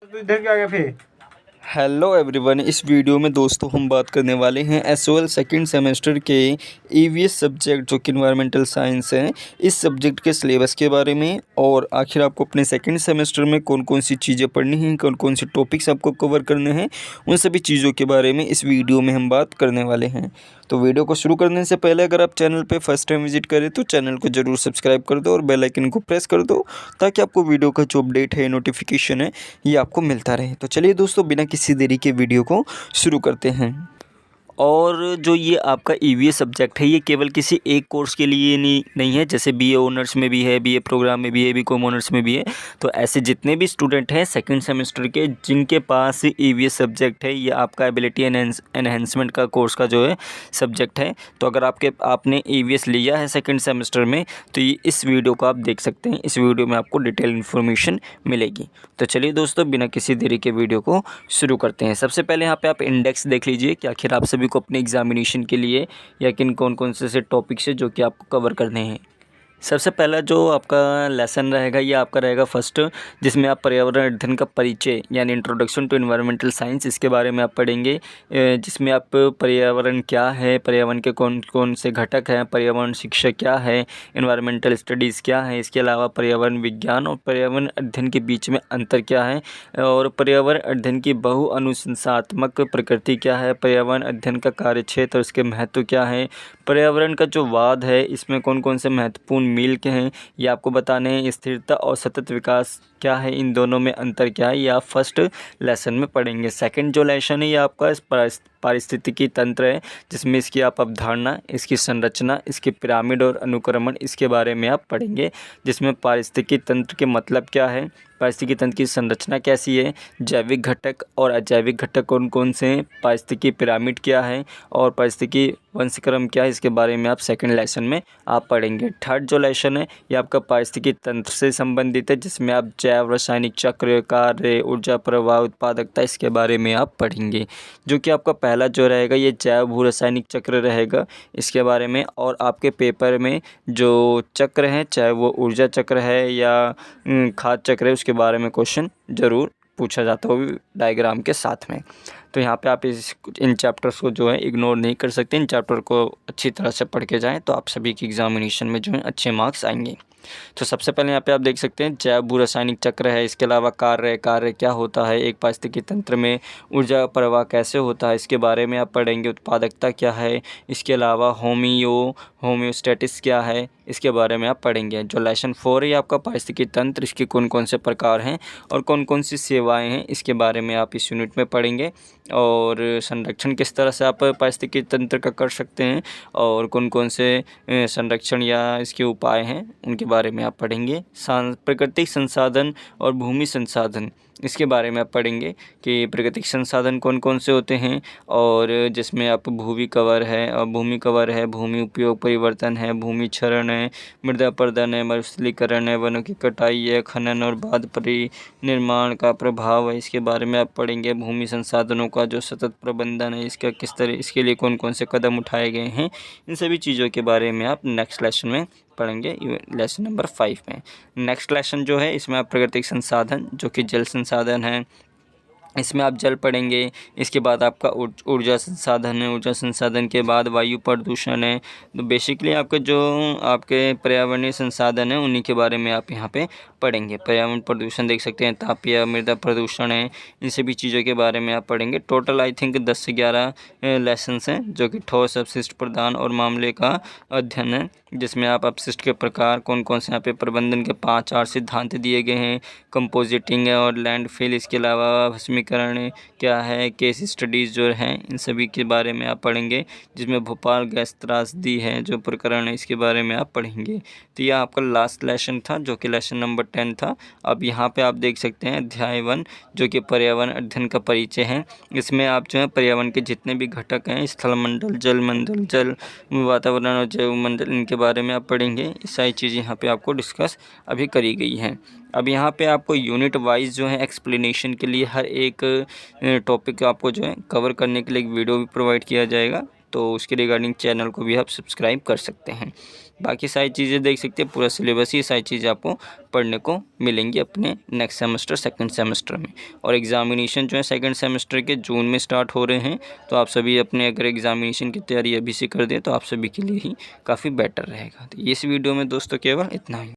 तो इधर क्या गया फिर। Hello everyone. इस वीडियो में दोस्तों हम बात करने वाले हैं एसओएल सेकंड सेमेस्टर के ईवीएस सब्जेक्ट जो कि इन्वायरमेंटल साइंस है, इस सब्जेक्ट के सिलेबस के बारे में और आखिर आपको अपने सेकंड सेमेस्टर में कौन कौन सी चीज़ें पढ़नी हैं, कौन कौन से टॉपिक्स आपको कवर करने हैं, उन सभी चीज़ों के बारे में इस वीडियो में हम बात करने वाले हैं। तो वीडियो को शुरू करने से पहले अगर आप चैनल पर फर्स्ट टाइम विजिट करें तो चैनल को ज़रूर सब्सक्राइब कर दो और बेल आइकन को प्रेस कर दो ताकि आपको वीडियो का जो अपडेट है, नोटिफिकेशन है, ये आपको मिलता रहे। तो चलिए दोस्तों, बिना किसी देरी के वीडियो को शुरू करते हैं। और जो ये आपका ईवीएस सब्जेक्ट है, ये केवल किसी एक कोर्स के लिए नहीं है। जैसे बीए ऑनर्स में भी है, बीए प्रोग्राम में भी है, बीकॉम ऑनर्स में भी है। तो ऐसे जितने भी स्टूडेंट हैं सेकंड सेमेस्टर के जिनके पास ईवीएस सब्जेक्ट है, ये आपका एबिलिटी एनहेंसमेंट का कोर्स का जो है सब्जेक्ट है। तो अगर आपने ईवीएस लिया है सेकंड सेमेस्टर में तो ये इस वीडियो को आप देख सकते हैं। इस वीडियो में आपको डिटेल इन्फॉर्मेशन मिलेगी। तो चलिए दोस्तों, बिना किसी देरी के वीडियो को शुरू करते हैं। सबसे पहले यहाँ पे आप इंडेक्स देख लीजिए कि आखिर आप सभी को अपने एग्जामिनेशन के लिए या किन कौन कौन से टॉपिक्स है जो कि आपको कवर करने हैं। सबसे पहला जो आपका लेसन रहेगा ये आपका रहेगा फर्स्ट, जिसमें आप पर्यावरण अध्ययन का परिचय यानी इंट्रोडक्शन टू एनवायरमेंटल साइंस, इसके बारे में आप पढ़ेंगे। जिसमें आप पर्यावरण क्या है, पर्यावरण के कौन कौन से घटक हैं, पर्यावरण शिक्षा क्या है, एनवायरमेंटल स्टडीज़ क्या है, इसके अलावा पर्यावरण विज्ञान और पर्यावरण अध्ययन के बीच में अंतर क्या है, और पर्यावरण अध्ययन की बहुअनुशंसात्मक प्रकृति क्या है, पर्यावरण अध्ययन का कार्यक्षेत्र और उसके महत्व क्या है, पर्यावरण का जो वाद है इसमें कौन कौन से महत्वपूर्ण मील के हैं ये आपको बताने हैं, स्थिरता और सतत विकास क्या है, इन दोनों में अंतर क्या है, ये आप फर्स्ट लेसन में पढ़ेंगे। सेकंड जो लेसन है ये आपका पारिस्थितिकी तंत्र है, जिसमें इसकी आप अवधारणा, इसकी संरचना, इसके पिरामिड और अनुक्रमण, इसके बारे में आप पढ़ेंगे। जिसमें पारिस्थितिकी तंत्र के मतलब क्या है, पारिस्थितिकी तंत्र की संरचना कैसी है, जैविक घटक और अजैविक घटक कौन कौन से हैं, पारिस्थितिकी पिरामिड क्या है और पारिस्थितिकी वंशक्रम क्या है, इसके बारे में आप सेकंड लेसन में आप पढ़ेंगे। थर्ड जो लेसन है ये आपका पारिस्थितिकी तंत्र से संबंधित है, जिसमें आप जैव रासायनिक चक्र, कार्य, ऊर्जा प्रवाह, उत्पादकता, इसके बारे में आप पढ़ेंगे। जो कि आपका पहला जो रहेगा ये जैव भू रासायनिक चक्र रहेगा, इसके बारे में। और आपके पेपर में जो चक्र हैं, चाहे वो ऊर्जा चक्र है या खाद्य चक्र है, उसके बारे में क्वेश्चन ज़रूर पूछा जाता है, वो भी डायग्राम के साथ में। तो यहाँ पे आप इन चैप्टर्स को जो है इग्नोर नहीं कर सकते। इन चैप्टर को अच्छी तरह से पढ़ के जाएँ तो आप सभी की एग्जामिनेशन में जो है अच्छे मार्क्स आएंगे। तो सबसे पहले यहाँ पे आप देख सकते हैं जैव भू रासायनिक चक्र है, इसके अलावा कार्य क्या होता है, एक पारिस्थितिकी तंत्र में ऊर्जा प्रवाह कैसे होता है, इसके बारे में आप पढ़ेंगे। उत्पादकता क्या है, इसके अलावा होम्योस्टेटिस क्या है, इसके बारे में आप पढ़ेंगे। जो लेसन 4 है आपका पारिस्थितिकी तंत्र, इसके कौन कौन से प्रकार हैं और कौन कौन सी सेवाएं हैं, इसके बारे में आप इस यूनिट में पढ़ेंगे। और संरक्षण किस तरह से आप पारिस्थितिकी तंत्र का कर सकते हैं और कौन कौन से संरक्षण या इसके उपाय हैं, उनके बारे में आप पढ़ेंगे। प्राकृतिक संसाधन और भूमि संसाधन, इसके बारे में आप पढ़ेंगे कि प्राकृतिक संसाधन कौन कौन से होते हैं, और जिसमें आप भूमि कवर है और भूमि कवर है, भूमि उपयोग परिवर्तन है, भूमि क्षरण है, मृदा अपरदन है, मरुस्थलीकरण है, वनों की कटाई है, खनन और बाद परिनिर्माण का प्रभाव है, इसके बारे में आप पढ़ेंगे। भूमि संसाधनों का जो सतत प्रबंधन है, इसका किस तरह, इसके लिए कौन कौन से कदम उठाए गए हैं, इन सभी चीज़ों के बारे में आप नेक्स्ट लेसन में पढ़ेंगे, लेसन नंबर 5 में। नेक्स्ट लेसन जो है इसमें आप प्राकृतिक संसाधन जो कि जल संसाधन है, इसमें आप जल पढ़ेंगे। इसके बाद आपका ऊर्जा संसाधन है, ऊर्जा संसाधन के बाद वायु प्रदूषण है। तो बेसिकली आपके जो आपके पर्यावरणीय संसाधन है उन्हीं के बारे में आप यहाँ पे पढ़ेंगे। पर्यावरण प्रदूषण देख सकते हैं, तापीय मृदा प्रदूषण है, इन सभी चीज़ों के बारे में आप पढ़ेंगे। टोटल आई थिंक 10 से 11 लेसन्स हैं जो कि ठोस अपशिष्ट प्रदान और मामले का अध्ययन है, जिसमें आप अपशिष्ट के प्रकार कौन कौन से यहाँ पे प्रबंधन के 5-4 सिद्धांत दिए गए हैं। कंपोजिटिंग और लैंडफिल, इसके अलावा भस्मीकरण क्या है, केस स्टडीज़ जो हैं, इन सभी के बारे में आप पढ़ेंगे। जिसमें भोपाल गैस त्रासदी है जो प्रकरण है, इसके बारे में आप पढ़ेंगे। तो यह आपका लास्ट लेसन था जो कि लेसन नंबर 10 था। अब यहाँ पे आप देख सकते हैं अध्याय 1 जो कि पर्यावरण अध्ययन का परिचय है। इसमें आप जो है पर्यावरण के जितने भी घटक हैं, स्थल मंडल, जल मंडल, जल वातावरण और जैव मंडल, इनके बारे में आप पढ़ेंगे। ये सारी चीज़ें यहाँ पे आपको डिस्कस अभी करी गई हैं। अब यहाँ पे आपको यूनिट वाइज जो है एक्सप्लेनेशन के लिए हर एक टॉपिक आपको जो है कवर करने के लिए एक वीडियो भी प्रोवाइड किया जाएगा, तो उसके रिगार्डिंग चैनल को भी आप सब्सक्राइब कर सकते हैं। बाकी सारी चीज़ें देख सकते हैं, पूरा सिलेबस ही सारी चीज़ें आपको पढ़ने को मिलेंगी अपने नेक्स्ट सेमेस्टर सेकंड सेमेस्टर में। और एग्ज़ामिनेशन जो है सेकंड सेमेस्टर के जून में स्टार्ट हो रहे हैं, तो आप सभी अपने अगर एग्ज़ामिनेशन की तैयारी अभी से कर दें तो आप सभी के लिए ही काफ़ी बेटर रहेगा। तो इस वीडियो में दोस्तों केवल इतना ही।